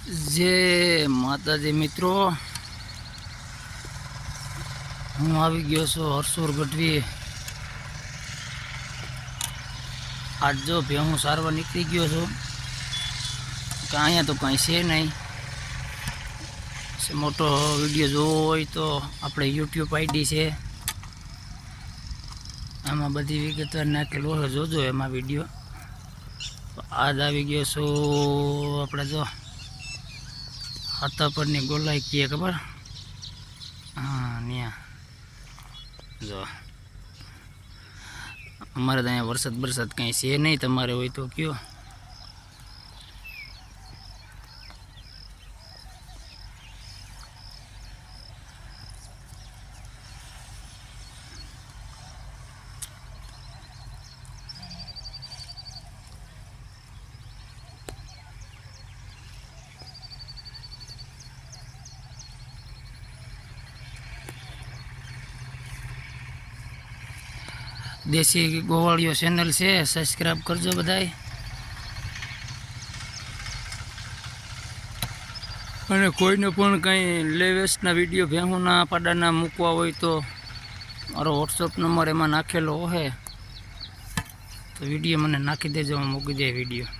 जय माताजी मित्रों, हूँ આવી ગયો છું હરસુર ગઢવી। आज जो ભેહું સારવા નીકળી ગયો છું કે અહીંયા તો કાંઈ છે નહીં। મોટો વિડીયો જોવો હોય તો આપણે યુટ્યુબ આઈડી છે, આમાં બધી વિગતવાર નાખેલો હોય, જોજો એમાં વિડીયો। આજ આવી ગયો છું આપણે જો હાથાપરની ગોલાઈ કીએ ખબર, હા ત્યાં જો અમારે તો અહીંયા વરસાદ કંઈ છે નહીં, તમારે હોય તો કયો। देसी गोवाड़ियो चैनल से सब्सक्राइब करजो बधाई। અને કોઈને પણ કંઈ લેવેસ્ટના વિડીયો ભેહુંના પાડાના મૂકવા હોય તો મારો વોટ્સઅપ નંબર એમાં નાખેલો હોય તો વિડીયો મને નાખી દેજો, હું મૂકી દે વિડીયો।